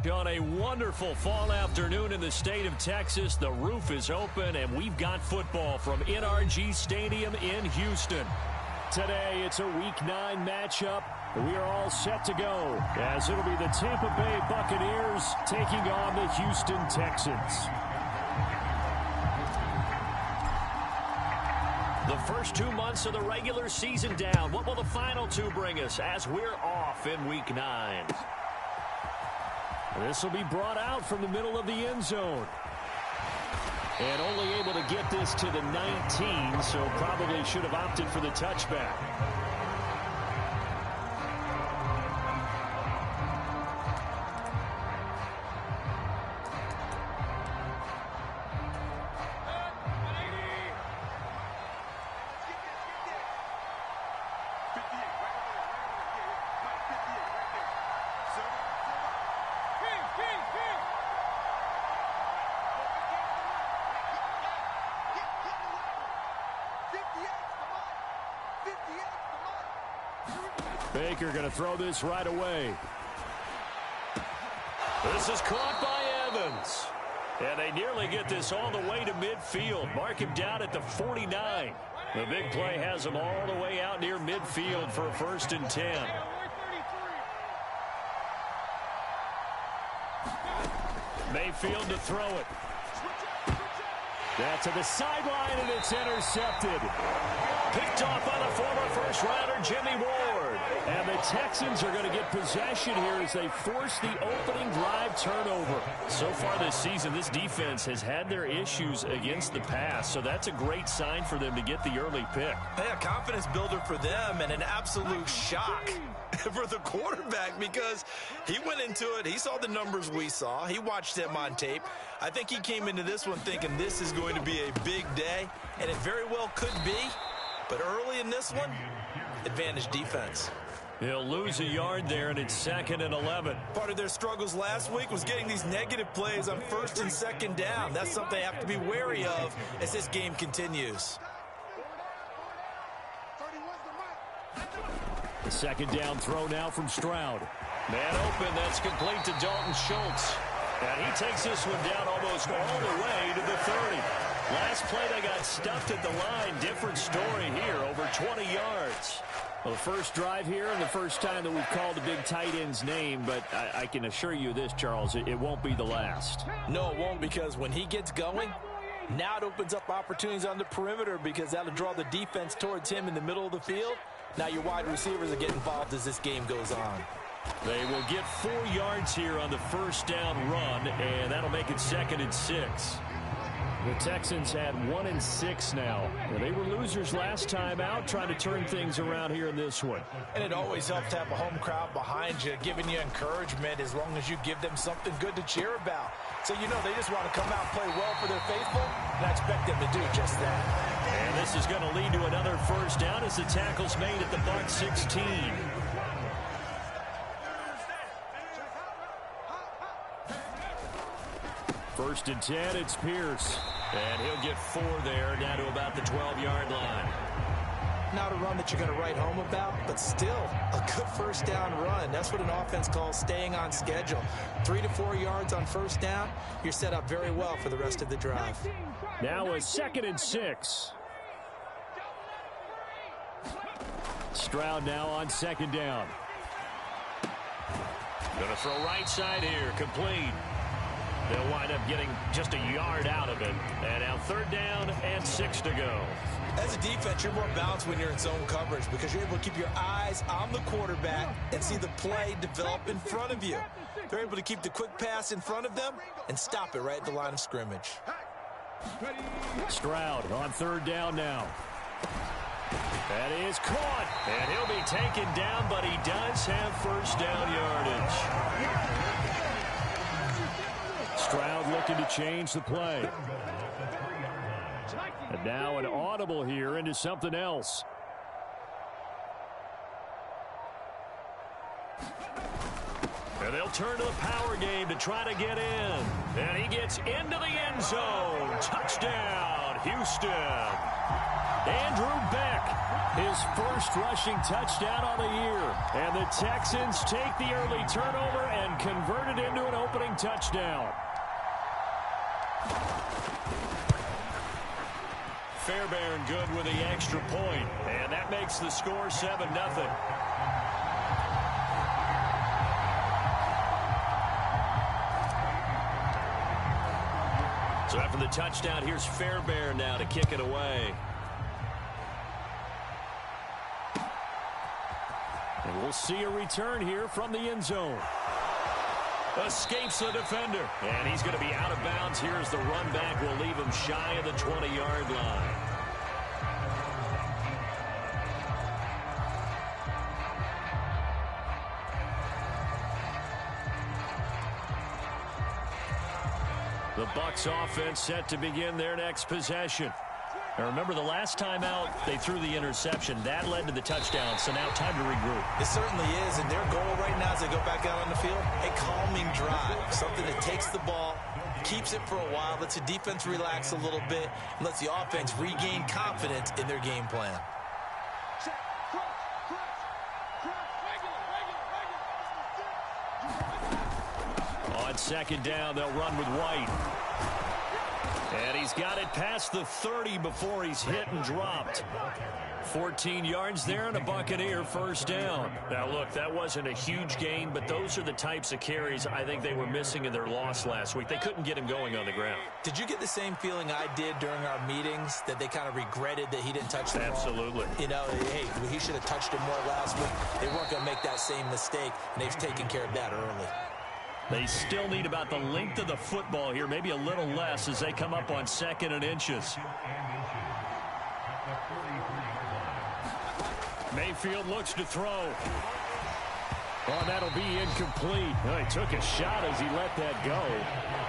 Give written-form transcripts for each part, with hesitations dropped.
On a wonderful fall afternoon in the state of Texas, the roof is open, and we've got football from NRG Stadium in Houston. Today, it's a Week 9 matchup. We are all set to go, as it'll be the Tampa Bay Buccaneers taking on the Houston Texans. The first 2 months of the regular season down. What will the final 2 bring us as we're off in Week 9? This will be brought out from the middle of the end zone. And only able to get this to the 19, so probably should have opted for the touchback. Baker going to throw this right away. This is caught by Evans. And they nearly get this all the way to midfield. Mark him down at the 49. The big play has him all the way out near midfield for a 1st and 10. Mayfield to throw it. That's to the sideline, and it's intercepted. Picked off by the former first-rounder Jimmy Ward. And the Texans are going to get possession here as they force the opening drive turnover. So far this season, this defense has had their issues against the pass, so that's a great sign for them to get the early pick. Yeah, confidence builder for them and an absolute shock for the quarterback because he went into it. He saw the numbers we saw. He watched them on tape. I think he came into this one thinking this is going to be a big day, and it very well could be. But early in this one, advantage defense. He'll lose a yard there, and it's 2nd and 11. Part of their struggles last week was getting these negative plays on 1st and 2nd down. That's something they have to be wary of as this game continues. The 2nd down throw now from Stroud. Man open, that's complete to Dalton Schultz. And he takes this one down almost all the way to the 30. Last play, they got stuffed at the line. Different story here, over 20 yards. Well, the first drive here and the first time that we've called the big tight end's name, but I can assure you this, Charles, it won't be the last. No, it won't, because when he gets going, now it opens up opportunities on the perimeter because that'll draw the defense towards him in the middle of the field. Now your wide receivers will get involved as this game goes on. They will get 4 yards here on the first down run, and that'll make it 2nd and 6. The Texans had 1 and 6 now. They were losers last time out, trying to turn things around here in this one. And it always helps to have a home crowd behind you, giving you encouragement as long as you give them something good to cheer about. So you know they just want to come out and play well for their faithful, and I expect them to do just that. And this is going to lead to another first down as the tackle's made at the Buck 16. 1st and 10, it's Pierce. And he'll get 4 there, down to about the 12-yard line. Not a run that you're going to write home about, but still a good first down run. That's what an offense calls staying on schedule. 3 to 4 yards on first down, you're set up very well for the rest of the drive. Now a 2nd and 6. Stroud now on 2nd down. Going to throw right side here, complete. They'll wind up getting just a yard out of it. And now 3rd down and 6 to go. As a defense, you're more balanced when you're in zone coverage because you're able to keep your eyes on the quarterback and see the play develop in front of you. They're able to keep the quick pass in front of them and stop it right at the line of scrimmage. Stroud on 3rd down now. That is caught. And he'll be taken down, but he does have first down yardage. Stroud looking to change the play. And now an audible here into something else. And they'll turn to the power game to try to get in. And he gets into the end zone. Touchdown, Houston. Andrew Beck, his first rushing touchdown on the year. And the Texans take the early turnover and convert it into an opening touchdown. Fairbairn good with the extra point, and that makes the score 7-0. So after the touchdown, here's Fairbairn now to kick it away. And we'll see a return here from the end zone. Escapes the defender. And he's going to be out of bounds here as the run back will leave him shy of the 20-yard line. The Bucs offense set to begin their next possession. Now remember, the last time out, they threw the interception. That led to the touchdown, so now time to regroup. It certainly is, and their goal right now as they go back out on the field, a calming drive, something that takes the ball, keeps it for a while, lets the defense relax a little bit, and lets the offense regain confidence in their game plan. On second down, they'll run with White. And he's got it past the 30 before he's hit and dropped. 14 yards there and a Buccaneer first down. Now, look, that wasn't a huge gain, but those are the types of carries I think they were missing in their loss last week. They couldn't get him going on the ground. Did you get the same feeling I did during our meetings, that they kind of regretted that he didn't touch the ball? Absolutely. You know, hey, he should have touched it more last week. They weren't going to make that same mistake, and they've taken care of that early. They still need about the length of the football here, maybe a little less as they come up on 2nd and inches. Mayfield looks to throw. Oh, that'll be incomplete. Oh, he took a shot as he let that go.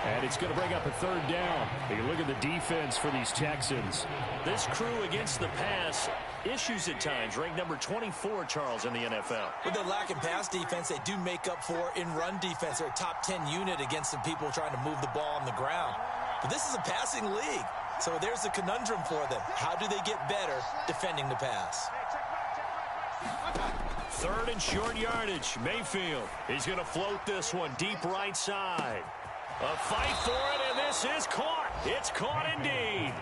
And it's going to bring up a 3rd down. You look at the defense for these Texans. This crew against the pass, issues at times, ranked number 24, Charles, in the NFL. With their lack of pass defense, they do make up for in run defense. They're a top 10 unit against some people trying to move the ball on the ground. But this is a passing league, so there's a conundrum for them. How do they get better defending the pass? 3rd and short yardage. Mayfield. He's going to float this one deep right side. A fight for it, and this is caught. It's caught indeed.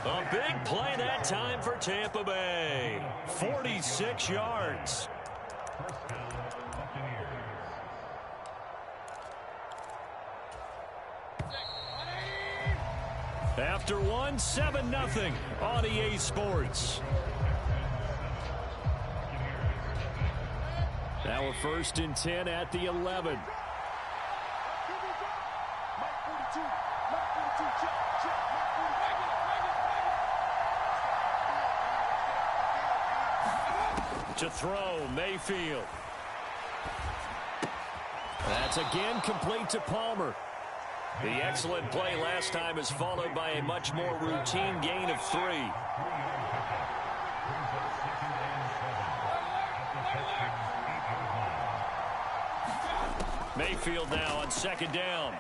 A big play that time for Tampa Bay. 46 yards. After one, 7-0 on EA Sports. Now a 1st and 10 at the 11. To throw, Mayfield. That's again complete to Palmer. The excellent play last time is followed by a much more routine gain of 3. Mayfield now on 2nd down.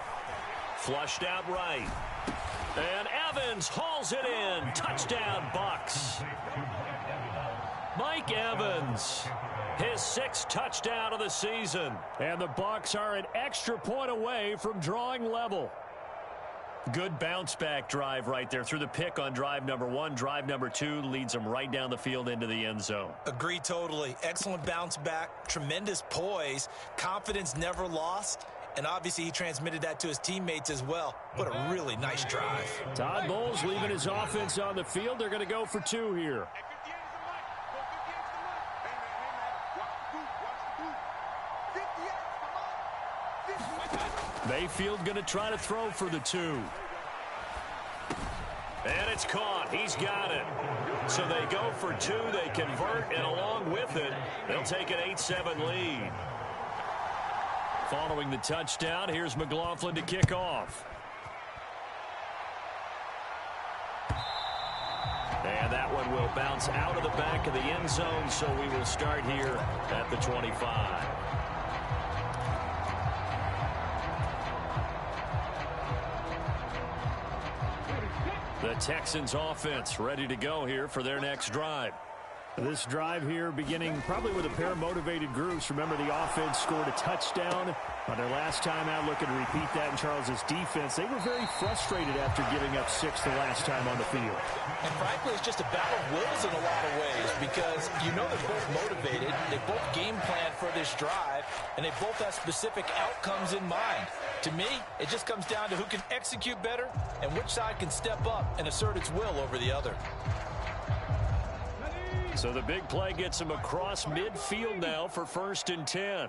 Flushed out right. And Evans hauls it in. Touchdown, Bucs. Mike Evans, his 6th touchdown of the season. And the Bucs are an extra point away from drawing level. Good bounce-back drive right there through the pick on drive number 1. Drive number 2 leads them right down the field into the end zone. Agree totally. Excellent bounce back, tremendous poise, confidence never lost, and obviously he transmitted that to his teammates as well. What a really nice drive. Todd Bowles leaving his offense on the field. They're going to go for 2 here. Mayfield going to try to throw for the 2. And it's caught. He's got it. So they go for 2. They convert, and along with it, they'll take an 8-7 lead. Following the touchdown, here's McLaughlin to kick off. And that one will bounce out of the back of the end zone, so we will start here at the 25. The The Texans offense ready to go here for their next drive. This drive here beginning probably with a pair of motivated groups. Remember, the offense scored a touchdown on their last time out. Looking to repeat that in Charles's defense. They were very frustrated after giving up 6 the last time on the field. And frankly, it's just a battle of wills in a lot of ways because you know they're both motivated. They both game plan for this drive, and they both have specific outcomes in mind. To me, it just comes down to who can execute better and which side can step up and assert its will over the other. So the big play gets him across midfield now for 1st and 10.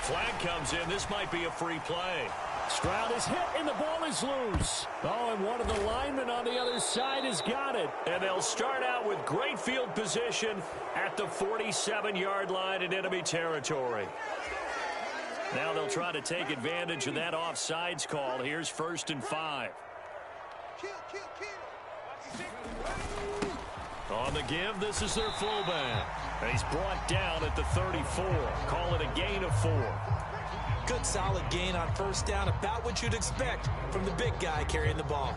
Flag comes in. This might be a free play. Stroud is hit, and the ball is loose. Oh, and one of the linemen on the other side has got it. And they'll start out with great field position at the 47-yard line in enemy territory. Now they'll try to take advantage of that offsides call. Here's 1st and 5. On the give, this is their fullback. And he's brought down at the 34. Call it a gain of 4. Good solid gain on 1st down, about what you'd expect from the big guy carrying the ball.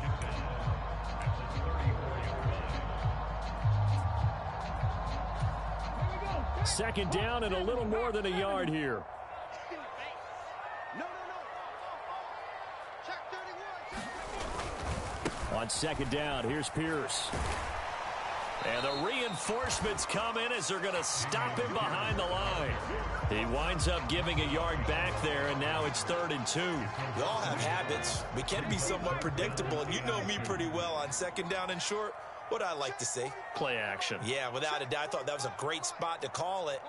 Second down and a little more than a yard here. On 2nd down, here's Pierce. And the reinforcements come in as they're going to stop him behind the line. He winds up giving a yard back there, and now it's 3rd and 2. We all have habits. We can be somewhat predictable, and you know me pretty well on 2nd down and short. What I like to say? Play action. Yeah, without a doubt, I thought that was a great spot to call it.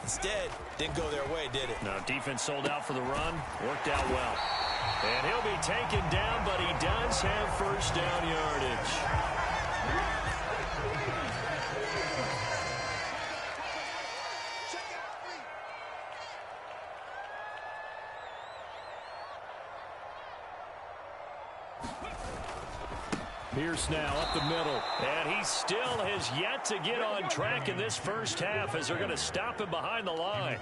Instead, didn't go their way, did it? No, defense sold out for the run. Worked out well. And he'll be taken down, but he does have 1st down yardage. Pierce now up the middle. And he still has yet to get on track in this first half as they're going to stop him behind the line.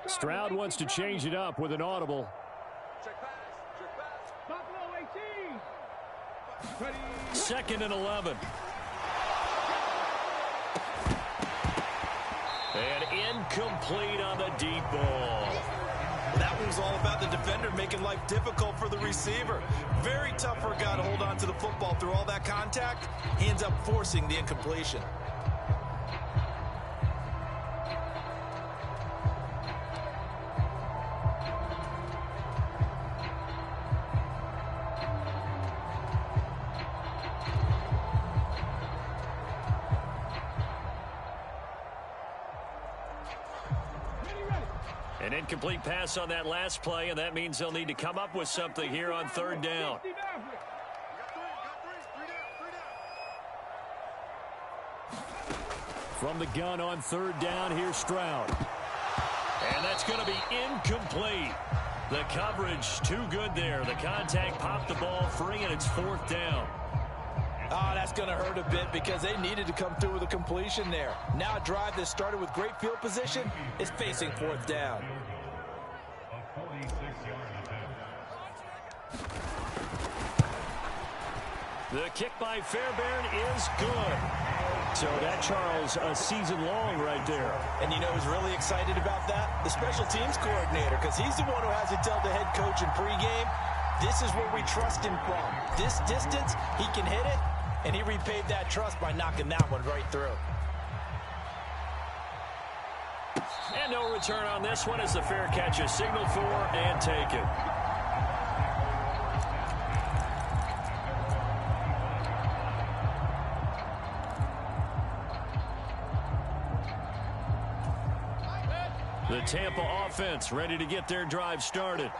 Stroud wants to change it up with an audible. 2nd and 11. And incomplete on the deep ball. That one's all about the defender making life difficult for the receiver. Very tough for a guy to hold on to the football through all that contact. He ends up forcing the incompletion. An incomplete pass on that last play, and that means they'll need to come up with something here on 3rd down. From the gun on 3rd down, here's Stroud. And that's going to be incomplete. The coverage too good there. The contact popped the ball free, and it's 4th down. Oh, that's going to hurt a bit because they needed to come through with a completion there. Now a drive that started with great field position is facing 4th down. The kick by Fairbairn is good. So that, Charles, a season long right there. And you know who's really excited about that? The special teams coordinator, because he's the one who has to tell the head coach in pregame, this is where we trust him from. This distance, he can hit it, and he repaid that trust by knocking that one right through. And no return on this one as the fair catch is signaled for and taken. The Tampa offense ready to get their drive started.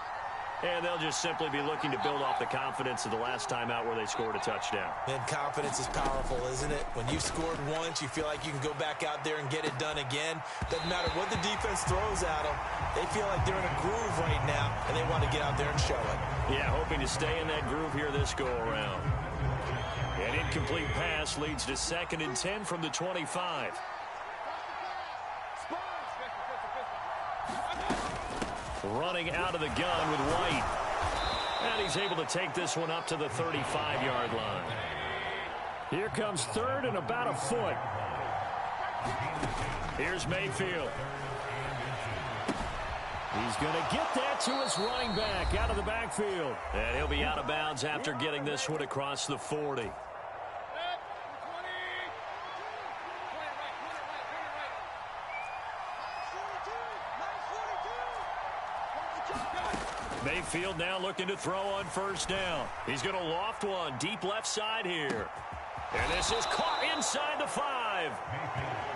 And they'll just simply be looking to build off the confidence of the last time out where they scored a touchdown. And confidence is powerful, isn't it? When you've scored once, you feel like you can go back out there and get it done again. Doesn't matter what the defense throws at them. They feel like they're in a groove right now, and they want to get out there and show it. Yeah, hoping to stay in that groove here this go-around. An incomplete pass leads to 2nd and 10 from the 25. Running out of the gun with White. And he's able to take this one up to the 35-yard line. Here comes 3rd and about a foot. Here's Mayfield. He's going to get that to his running back out of the backfield. And he'll be out of bounds after getting this one across the 40. Mayfield now looking to throw on 1st down. He's going to loft one deep left side here. And this is caught inside the 5.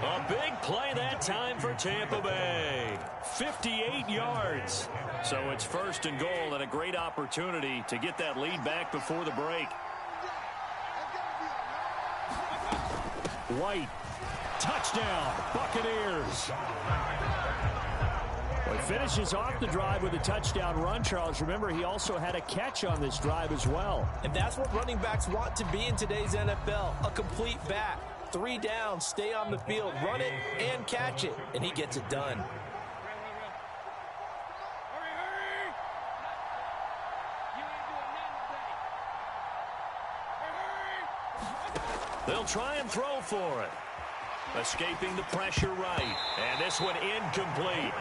A big play that time for Tampa Bay. 58 yards. So it's 1st and goal and a great opportunity to get that lead back before the break. White. Touchdown. Buccaneers. Well, he finishes off the drive with a touchdown run, Charles. Remember, he also had a catch on this drive as well. And that's what running backs want to be in today's NFL, a complete back. 3 downs, stay on the field, run it, and catch it. And he gets it done. They'll try and throw for it. Escaping the pressure right. And this one incomplete.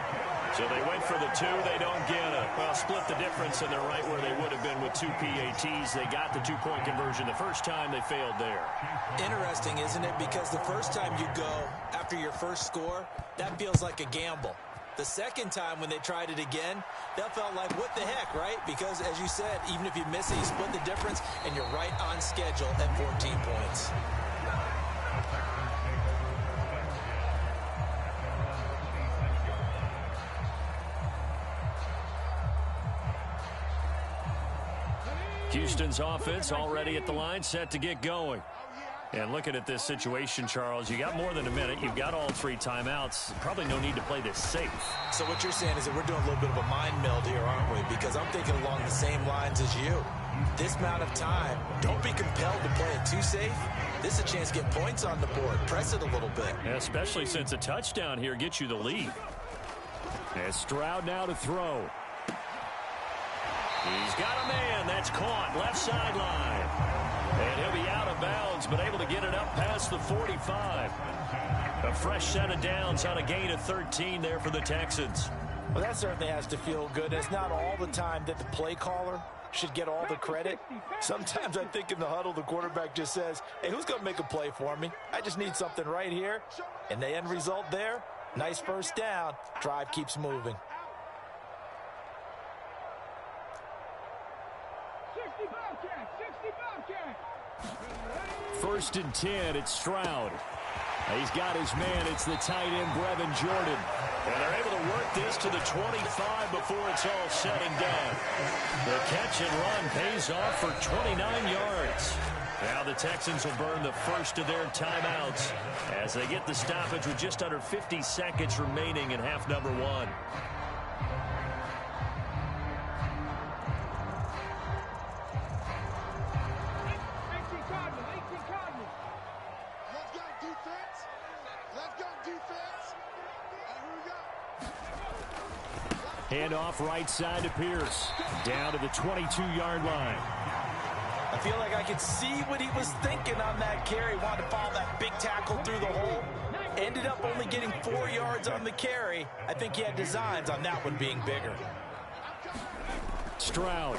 So they went for the 2. They don't get it. Well, split the difference, and they're right where they would have been with 2 PATs. They got the 2-point conversion the first time. They failed there. Interesting, isn't it? Because the first time you go after your first score, that feels like a gamble. The second time when they tried it again, that felt like, what the heck, right? Because, as you said, even if you miss it, you split the difference, and you're right on schedule at 14 points. Houston's offense already at the line, set to get going. And looking at this situation, Charles, you got more than a minute. You've got all 3 timeouts. Probably no need to play this safe. So what you're saying is that we're doing a little bit of a mind meld here, aren't we? Because I'm thinking along the same lines as you. This amount of time, don't be compelled to play it too safe. This is a chance to get points on the board. Press it a little bit. Especially since a touchdown here gets you the lead. And Stroud now to throw. He's got a man. That's caught. Left sideline. And he'll be out of bounds, but able to get it up past the 45. A fresh set of downs on a gain of 13 there for the Texans. Well, that certainly has to feel good. It's not all the time that the play caller should get all the credit. Sometimes I think in the huddle, the quarterback just says, hey, who's going to make a play for me? I just need something right here. And the end result there, nice 1st down. Drive keeps moving. 1st and 10, it's Stroud. He's got his man. It's the tight end, Brevin Jordan. And they're able to work this to the 25 before it's all said and done. The catch and run pays off for 29 yards. Now the Texans will burn the first of their timeouts as they get the stoppage with just under 50 seconds remaining in half number 1. Handoff right side to Pierce. Down to the 22-yard line. I feel like I could see what he was thinking on that carry. Wanted to follow that big tackle through the hole. Ended up only getting 4 yards on the carry. I think he had designs on that one being bigger. Stroud.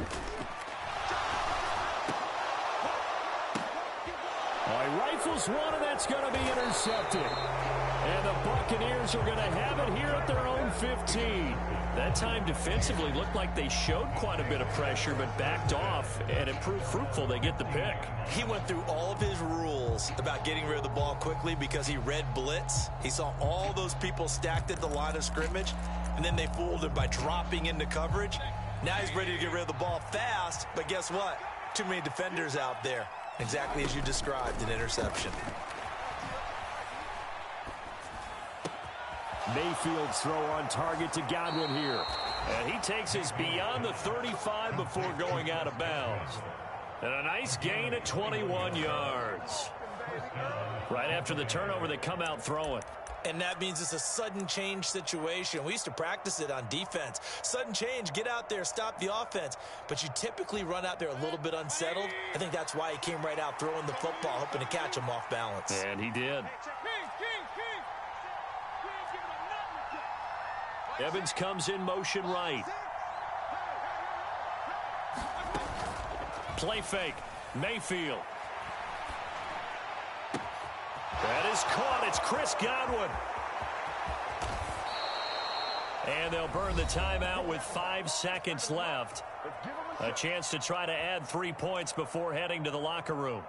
He rifles one, and that's going to be intercepted. And the Buccaneers are going to have it here at their own 15. That time defensively looked like they showed quite a bit of pressure but backed off, and it proved fruitful. They get the pick. He went through all of his rules about getting rid of the ball quickly because he read blitz. He saw all those people stacked at the line of scrimmage, and then they fooled him by dropping into coverage. Now he's ready to get rid of the ball fast, but guess what? Too many defenders out there. Exactly as you described, an interception. Mayfield's throw on target to Godwin here. And he takes us beyond the 35 before going out of bounds. And a nice gain at 21 yards. Right after the turnover, they come out throwing. And that means it's a sudden change situation. We used to practice it on defense. Sudden change, get out there, stop the offense. But you typically run out there a little bit unsettled. I think that's why he came right out throwing the football, hoping to catch him off balance. And he did. Evans comes in motion right. Play fake. Mayfield. That is caught. It's Chris Godwin. And they'll burn the timeout with 5 seconds left. A chance to try to add 3 points before heading to the locker room.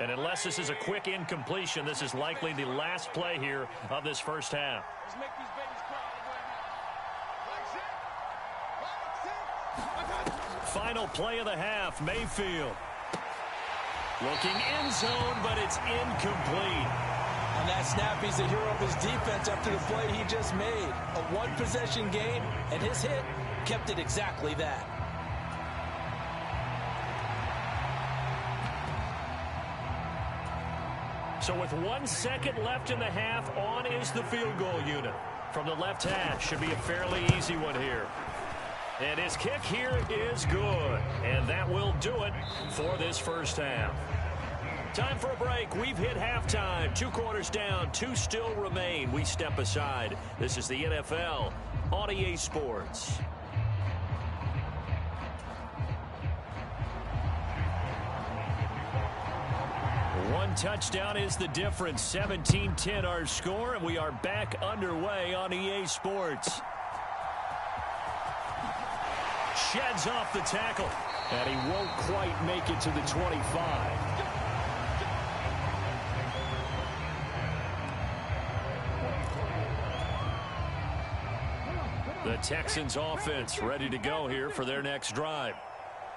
And unless this is a quick incompletion, this is likely the last play here of this first half. Final play of the half, Mayfield. Looking end zone, but it's incomplete. On that snap, he's the hero of his defense after the play he just made. A one-possession game, and his hit kept it exactly that. So with 1 second left in the half, on is the field goal unit. From the left hash, should be a fairly easy one here. And his kick here is good. And that will do it for this first half. Time for a break. We've hit halftime. 2 quarters down, 2 still remain. We step aside. This is the NFL on EA Sports. One touchdown is the difference. 17-10 our score, and we are back underway on EA Sports. Sheds off the tackle. And he won't quite make it to the 25. The Texans offense ready to go here for their next drive.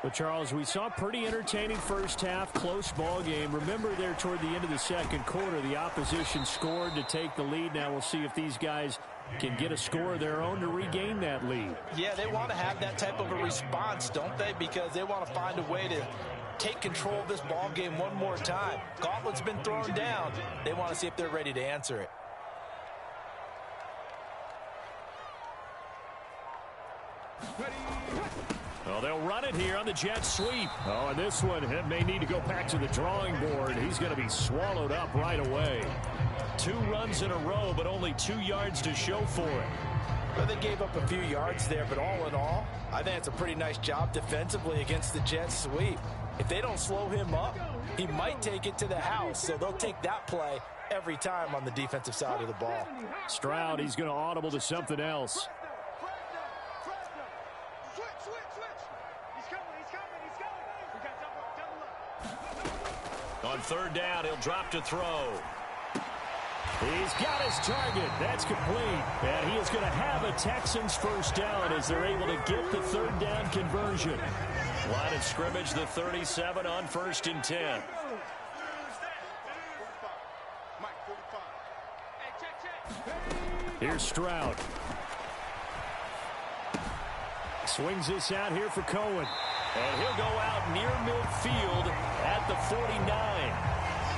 But, Charles, we saw a pretty entertaining first half, close ball game. Remember there toward the end of the second quarter, the opposition scored to take the lead. Now we'll see if these guys can get a score of their own to regain that lead. Yeah, they want to have that type of a response, don't they? Because they want to find a way to take control of this ball game one more time. Gauntlet's been thrown down. They want to see if they're ready to answer it. Well, they'll run it here on the jet sweep. Oh, and this one may need to go back to the drawing board. He's going to be swallowed up right away. 2 runs in a row, but only 2 yards to show for it. Well, they gave up a few yards there, but all in all, I think it's a pretty nice job defensively against the jet sweep. If they don't slow him up, he might take it to the house, so they'll take that play every time on the defensive side of the ball. Stroud, he's going to audible to something else. On third down, he'll drop to throw. He's got his target. That's complete. And he is going to have a Texans first down as they're able to get the third down conversion. Line of scrimmage, the 37 on 1st and 10. Here's Stroud. Swings this out here for Cohen. And he'll go out near midfield at the 49.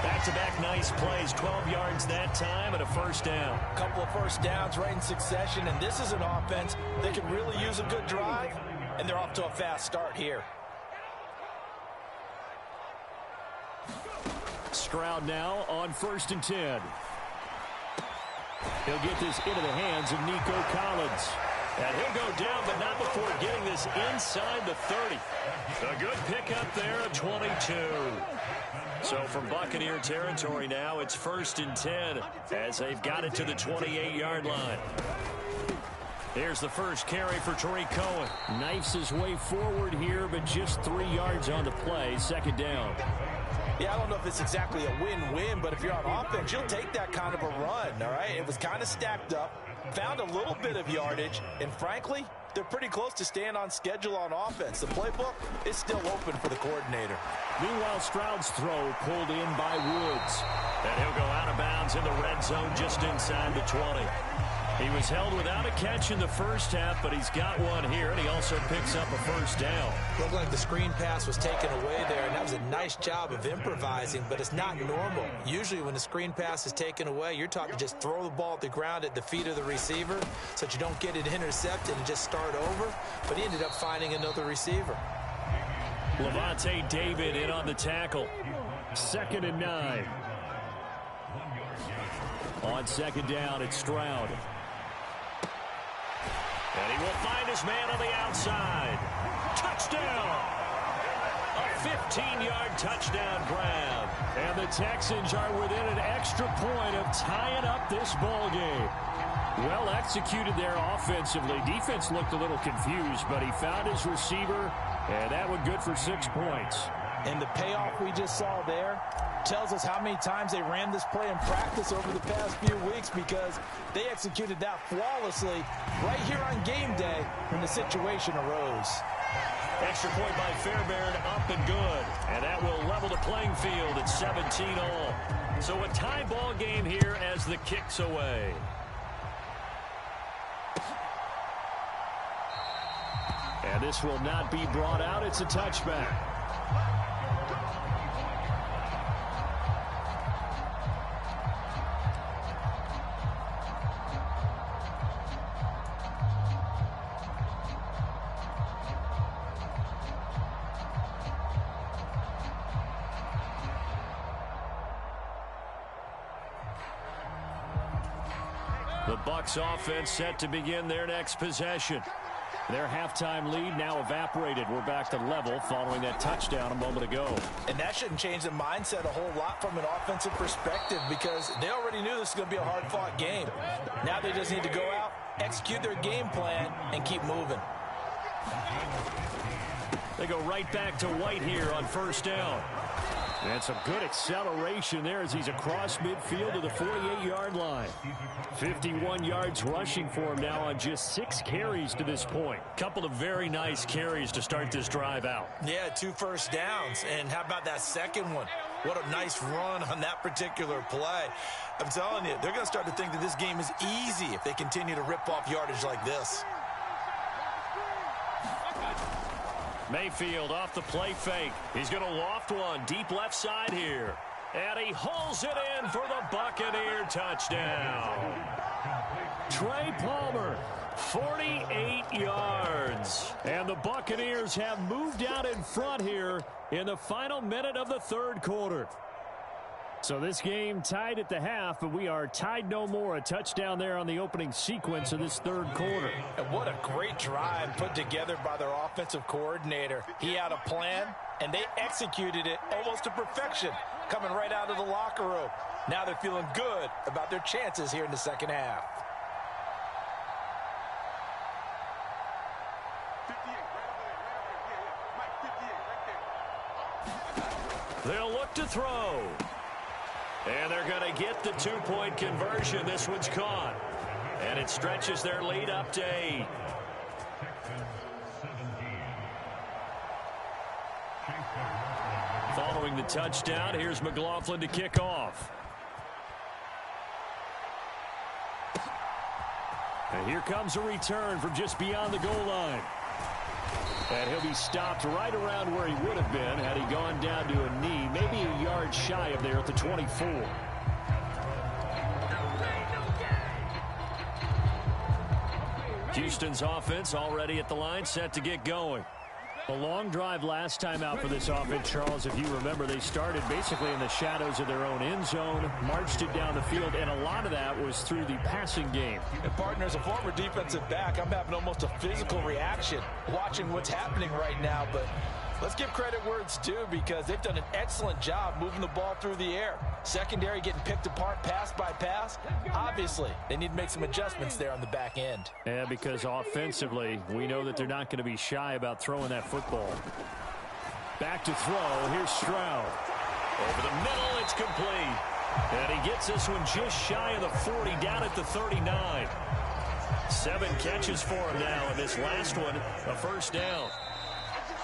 Back-to-back nice plays, 12 yards that time and a first down. A couple of first downs right in succession, and this is an offense that can really use a good drive, and they're off to a fast start here. Stroud now on 1st and 10. He'll get this into the hands of Nico Collins. And he'll go down, but not before getting this inside the 30. A good pickup there at 22. So from Buccaneer territory now, it's 1st and 10 as they've got it to the 28-yard line. Here's the first carry for Tariq Cohen. Knifes his way forward here, but just 3 yards on the play. Second down. Yeah, I don't know if it's exactly a win-win, but if you're on offense, you'll take that kind of a run, all right? It was kind of stacked up, found a little bit of yardage, and frankly, they're pretty close to staying on schedule on offense. The playbook is still open for the coordinator. Meanwhile, Stroud's throw pulled in by Woods. And he'll go out of bounds in the red zone just inside the 20. He was held without a catch in the first half, but he's got one here, and he also picks up a first down. Looked like the screen pass was taken away there, and that was a nice job of improvising, but it's not normal. Usually when the screen pass is taken away, you're taught to just throw the ball at the ground at the feet of the receiver so that you don't get it intercepted and just start over, but he ended up finding another receiver. Levante David in on the tackle. 2nd and 9. On second down, it's Stroud. And he will find his man on the outside. Touchdown! A 15-yard touchdown grab. And the Texans are within an extra point of tying up this ball game. Well executed there offensively. Defense looked a little confused, but he found his receiver, and that one good for 6 points. And the payoff we just saw there tells us how many times they ran this play in practice over the past few weeks, because they executed that flawlessly right here on game day when the situation arose. Extra point by Fairbairn, up and good. And that will level the playing field at 17-all. So a tie ball game here as the kick's away. And this will not be brought out. It's a touchback. The Bucs offense set to begin their next possession. Their halftime lead now evaporated. We're back to level following that touchdown a moment ago. And that shouldn't change the mindset a whole lot from an offensive perspective, because they already knew this was going to be a hard-fought game. Now they just need to go out, execute their game plan, and keep moving. They go right back to White here on first down. And some good acceleration there as he's across midfield to the 48-yard line. 51 yards rushing for him now on just 6 carries to this point. Couple of very nice carries to start this drive out. Yeah, 2 first downs. And how about that second one? What a nice run on that particular play. I'm telling you, they're going to start to think that this game is easy if they continue to rip off yardage like this. Mayfield off the play fake. He's going to loft one deep left side here. And he hauls it in for the Buccaneer touchdown. Trey Palmer, 48 yards. And the Buccaneers have moved out in front here in the final minute of the third quarter. So this game tied at the half, but we are tied no more. A touchdown there on the opening sequence of this third quarter. And what a great drive put together by their offensive coordinator. He had a plan, and they executed it almost to perfection, coming right out of the locker room. Now they're feeling good about their chances here in the second half. They'll look to throw. And they're going to get the 2-point conversion. This one's caught. And it stretches their lead up to 8. Following the touchdown, here's McLaughlin to kick off. And here comes a return from just beyond the goal line. And he'll be stopped right around where he would have been had he gone down to a knee, maybe a yard shy of there at the 24. Houston's offense already at the line, set to get going. A long drive last time out for this offense, Charles. If you remember, they started basically in the shadows of their own end zone, marched it down the field, and a lot of that was through the passing game. And partner, as a former defensive back, I'm having almost a physical reaction watching what's happening right now. But let's give credit where it's due, because they've done an excellent job moving the ball through the air. Secondary getting picked apart pass by pass. Obviously, they need to make some adjustments there on the back end. Yeah, because offensively, we know that they're not going to be shy about throwing that football. Back to throw. Here's Stroud. Over the middle, it's complete. And he gets this one just shy of the 40, down at the 39. 7 catches for him now, and this last one, a first down.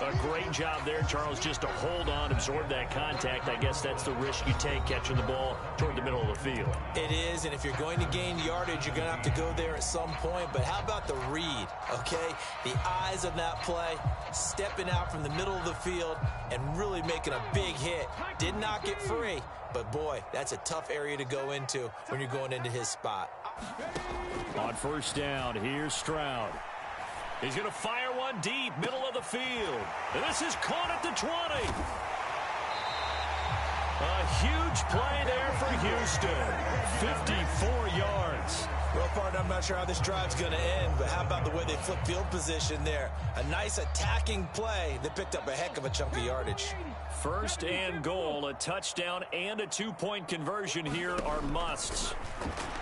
A great job there, Charles, just to hold on, absorb that contact. I guess that's the risk you take catching the ball toward the middle of the field. It is, and if you're going to gain yardage, you're going to have to go there at some point. But how about the read, okay? The eyes of that play, stepping out from the middle of the field and really making a big hit. Did not get free, but boy, that's a tough area to go into when you're going into his spot. On first down, here's Stroud. He's going to fire one deep, middle of the field. And this is caught at the 20. A huge play there for Houston. 54 yards. Well, partner, I'm not sure how this drive's going to end, but how about the way they flip field position there? A nice attacking play that picked up a heck of a chunk of yardage. First and goal, a touchdown and a 2-point conversion here are musts.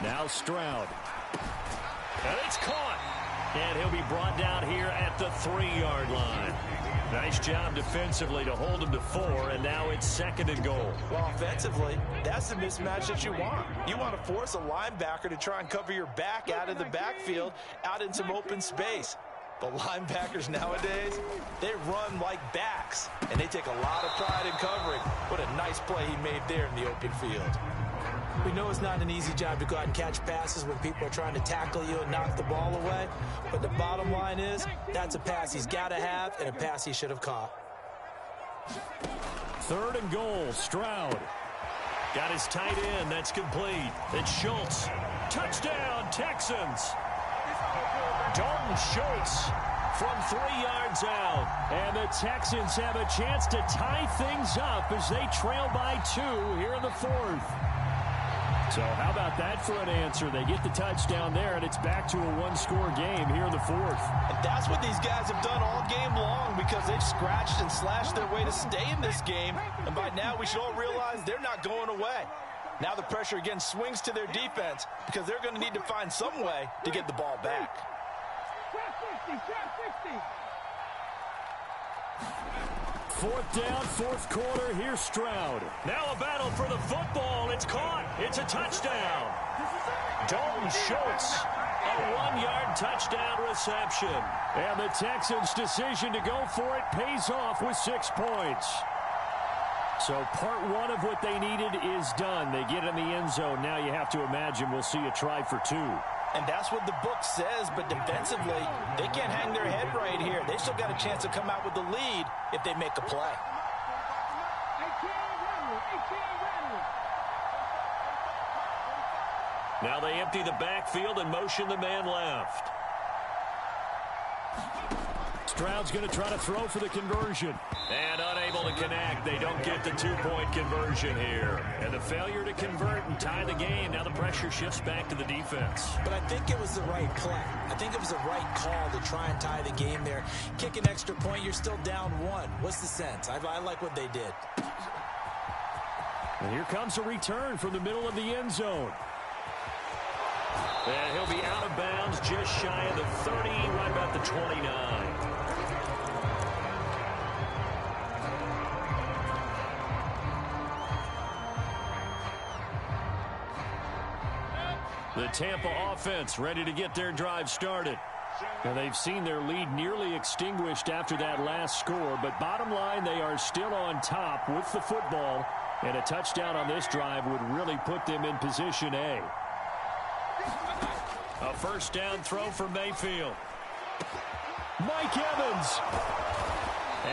Now Stroud. And it's caught. And he'll be brought down here at the 3-yard line. Nice job defensively to hold him to 4, and now it's second and goal. Well, offensively, that's the mismatch that you want. You want to force a linebacker to try and cover your back out of the backfield, out in some open space. But linebackers nowadays, they run like backs, and they take a lot of pride in covering. What a nice play he made there in the open field. We know it's not an easy job to go out and catch passes when people are trying to tackle you and knock the ball away. But the bottom line is, that's a pass he's got to have and a pass he should have caught. Third and goal, Stroud. Got his tight end. That's complete. It's Schultz. Touchdown, Texans. Dalton Schultz from 3 yards out. And the Texans have a chance to tie things up as they trail by 2 here in the 4th. So how about that for an answer? They get the touchdown there, and it's back to a 1-score game here in the 4th. And that's what these guys have done all game long because they've scratched and slashed their way to stay in this game. And by now, we should all realize they're not going away. Now the pressure again swings to their defense because they're going to need to find some way to get the ball back. 4th down, 4th quarter. Here's Stroud. Now a battle for the football. It's caught. It's a touchdown. Dalton Schultz, a 1-yard touchdown reception. And the Texans' decision to go for it pays off with 6 points. So part 1 of what they needed is done. They get in the end zone. Now you have to imagine we'll see a try for 2. And that's what the book says, but defensively, they can't hang their head right here. They still got a chance to come out with the lead if they make a play. Now they empty the backfield and motion the man left. Stroud's going to try to throw for the conversion. And unable to connect. They don't get the 2-point conversion here. And the failure to convert and tie the game. Now the pressure shifts back to the defense. But I think it was the right play. I think it was the right call to try and tie the game there. Kick an extra point, you're still down 1. What's the sense? I like what they did. And here comes a return from the middle of the end zone. And he'll be out of bounds just shy of the 30, right about the 29. The Tampa offense ready to get their drive started. And they've seen their lead nearly extinguished after that last score. But bottom line, they are still on top with the football. And a touchdown on this drive would really put them in position A. A first down throw for Mayfield. Mike Evans.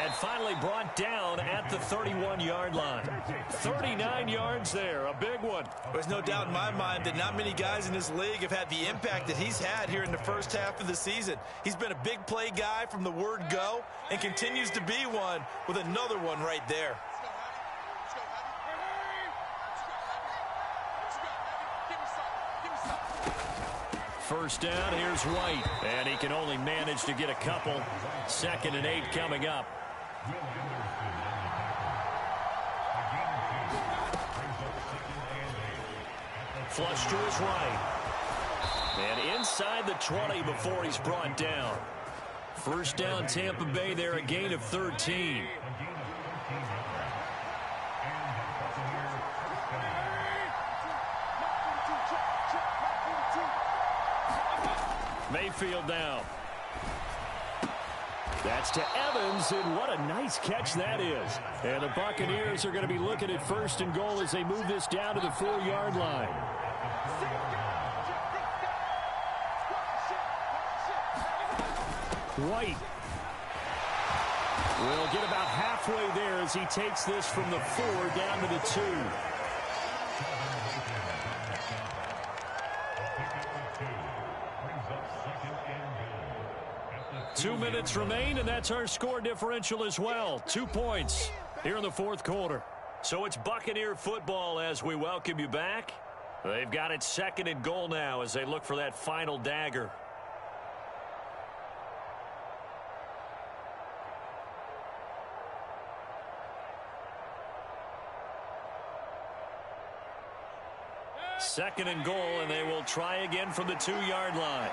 And finally brought down at the 31-yard line. 39 yards there, a big one. There's no doubt in my mind that not many guys in this league have had the impact that he's had here in the first half of the season. He's been a big play guy from the word go and continues to be one with another one right there. First down, here's White. And he can only manage to get a couple. 2nd and 8 coming up. Flush to his right. And inside the 20 before he's brought down. First down, Tampa Bay there, a gain of 13. Mayfield now. That's to Evans, and what a nice catch that is. And the Buccaneers are going to be looking at 1st and goal as they move this down to the 4-yard line. White will get about halfway there as he takes this from the 4 down to the 2. 2 minutes remain, and that's our score differential as well. 2 points here in the 4th quarter. So it's Buccaneer football as we welcome you back. They've got it 2nd and goal now as they look for that final dagger. Second and goal, and they will try again from the 2-yard line.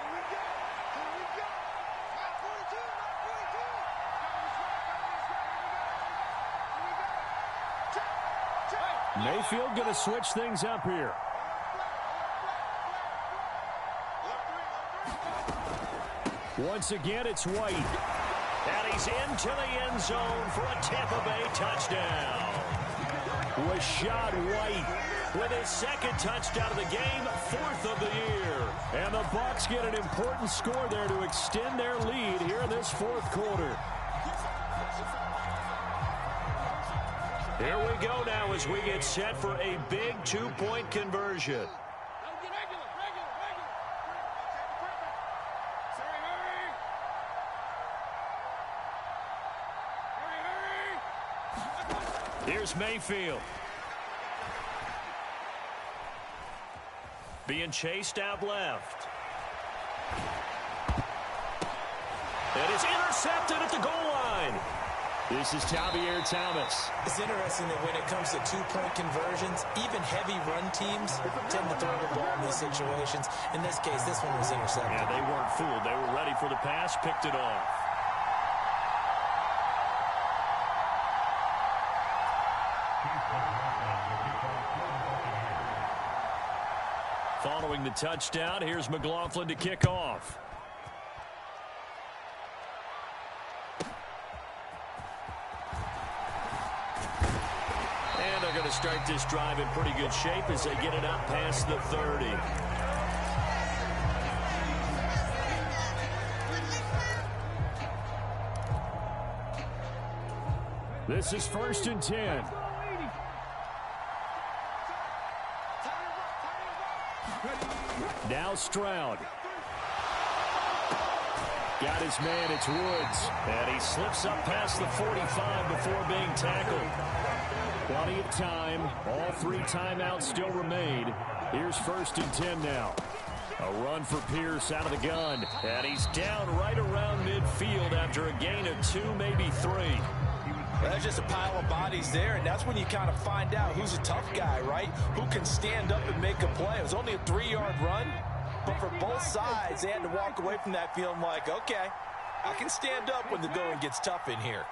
Mayfield going to switch things up here. Once again, it's White. And he's into the end zone for a Tampa Bay touchdown. Rachaad White with his 2nd touchdown of the game, 4th of the year. And the Bucs get an important score there to extend their lead here in this 4th quarter. Here we go now as we get set for a big 2-point conversion. Here's Mayfield. Being chased out left. It is intercepted at the goal line. This is Tavierre Thomas. It's interesting that when it comes to 2-point conversions, even heavy run teams tend to throw the ball in these situations. In this case, this one was intercepted. Yeah, they weren't fooled. They were ready for the pass, picked it off. Following the touchdown, here's McLaughlin to kick off. And they're going to start this drive in pretty good shape as they get it up past the 30. This is 1st and 10. Now Stroud. Got his man, it's Woods. And he slips up past the 45 before being tackled. Plenty of time. All 3 timeouts still remain. Here's 1st and 10 now. A run for Pierce out of the gun. And he's down right around midfield after a gain of 2, maybe 3. There's just a pile of bodies there, and that's when you kind of find out who's a tough guy, right? Who can stand up and make a play. It was only a 3-yard run, but for both sides, they had to walk away from that feeling like, okay, I can stand up when the going gets tough in here.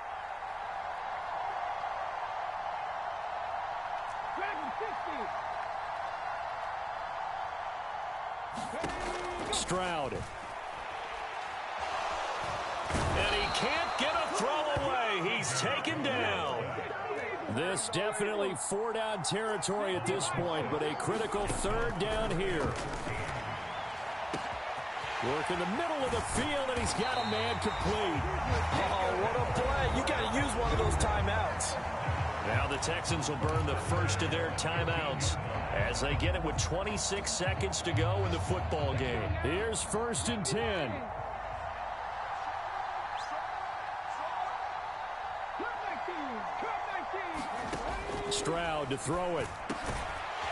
Stroud. And he can't get a throw away. He's taken down. This definitely 4-down territory at this point, but a critical 3rd down here. Work in the middle of the field, and he's got a man complete. Oh, what a play. You got to use one of those timeouts. Now the Texans will burn the first of their timeouts as they get it with 26 seconds to go in the football game. Here's 1st and 10. Stroud to throw it.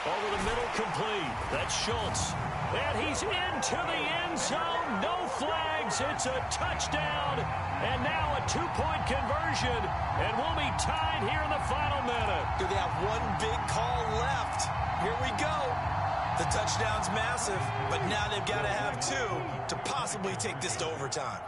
Over the middle, complete. That's Schultz. And he's into the end zone. No flags. It's a touchdown. And now a 2-point conversion. And we'll be tied here in the final minute. Do they have one big call left? Here we go. The touchdown's massive, but now they've got to have 2 to possibly take this to overtime.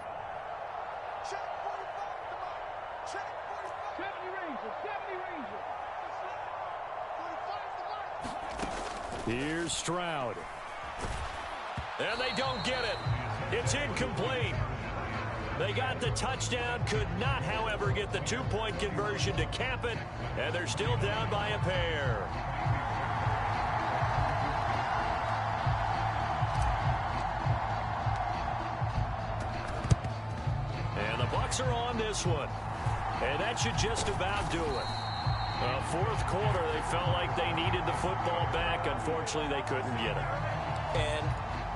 Here's Stroud. And they don't get it. It's incomplete. They got the touchdown, could not, however, get the two-point conversion to cap it, and they're still down by a pair. And the Bucs are on this one, and that should just about do it. Fourth quarter, they felt like they needed the football back. Unfortunately, they couldn't get it. And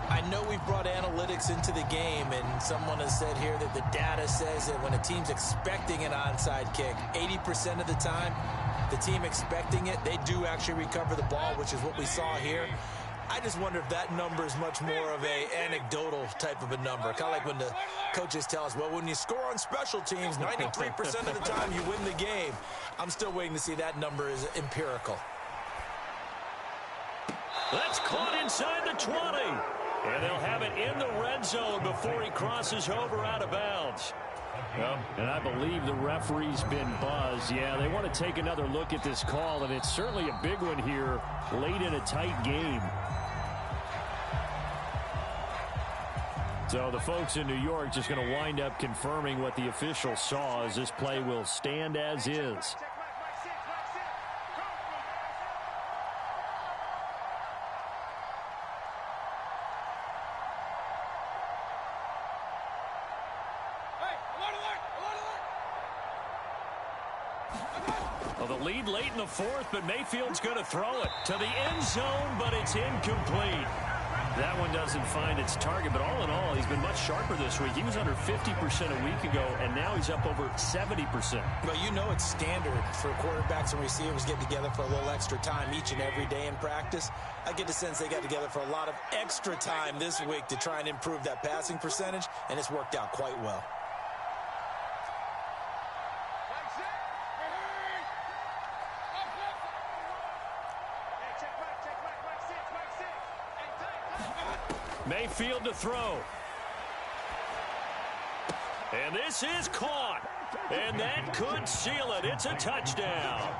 I know we've brought analytics into the game, and someone has said here that the data says that when a team's expecting an onside kick, 80% of the time, the team expecting it, they do actually recover the ball, which is what we saw here. I just wonder if that number is much more of a anecdotal type of a number. Kind of like when the coaches tell us, well, when you score on special teams, 93% of the time you win the game. I'm still waiting to see that number is empirical. That's caught inside the 20. And they'll have it in the red zone before he crosses over out of bounds. Well, and I believe the referee's been buzzed. Yeah, they want to take another look at this call, and it's certainly a big one here late in a tight game. So the folks in New York just going to wind up confirming what the official saw, as this play will stand as is. Well, the lead late in the fourth, but Mayfield's going to throw it to the end zone, but it's incomplete. That one doesn't find its target, but all in all, he's been much sharper this week. He was under 50% a week ago, and now he's up over 70%. Well, you know it's standard for quarterbacks and receivers getting together for a little extra time each and every day in practice. I get the sense they got together for a lot of extra time this week to try and improve that passing percentage, and it's worked out quite well. Mayfield to throw. And this is caught. And that could seal it. It's a touchdown.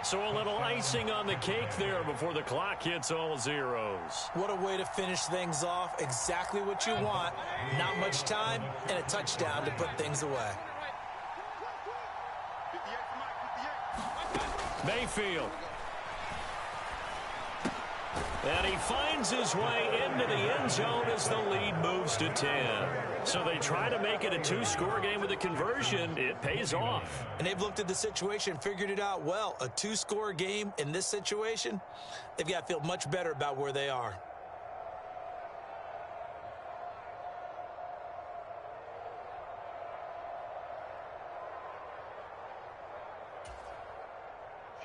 So a little icing on the cake there before the clock hits all zeros. What a way to finish things off. Exactly what you want. Not much time and a touchdown to put things away. Mayfield. And he finds his way into the end zone as the lead moves to 10. So they try to make it a two-score game with a conversion. It pays off. And they've looked at the situation, figured it out well. A two-score game in this situation, they've got to feel much better about where they are.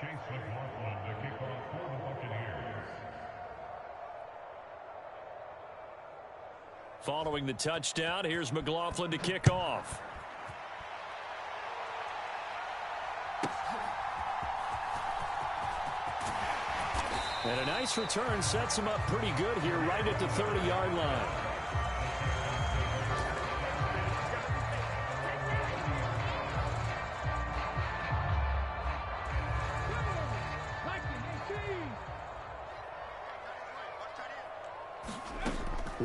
Chase McLaughlin to kick off for the Buccaneers. Following the touchdown, here's McLaughlin to kick off. And a nice return sets him up pretty good here right at the 30-yard line.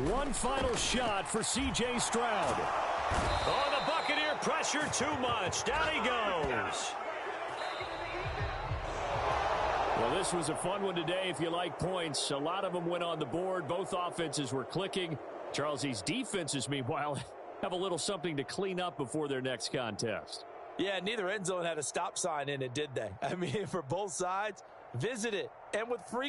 One final shot for C.J. Stroud. Oh, the Buccaneer pressure too much. Down he goes. Well, this was a fun one today if you like points. A lot of them went on the board. Both offenses were clicking. Charles, these defenses, meanwhile, have a little something to clean up before their next contest. Yeah, neither end zone had a stop sign in it, did they? I mean, for both sides, visit it. And with free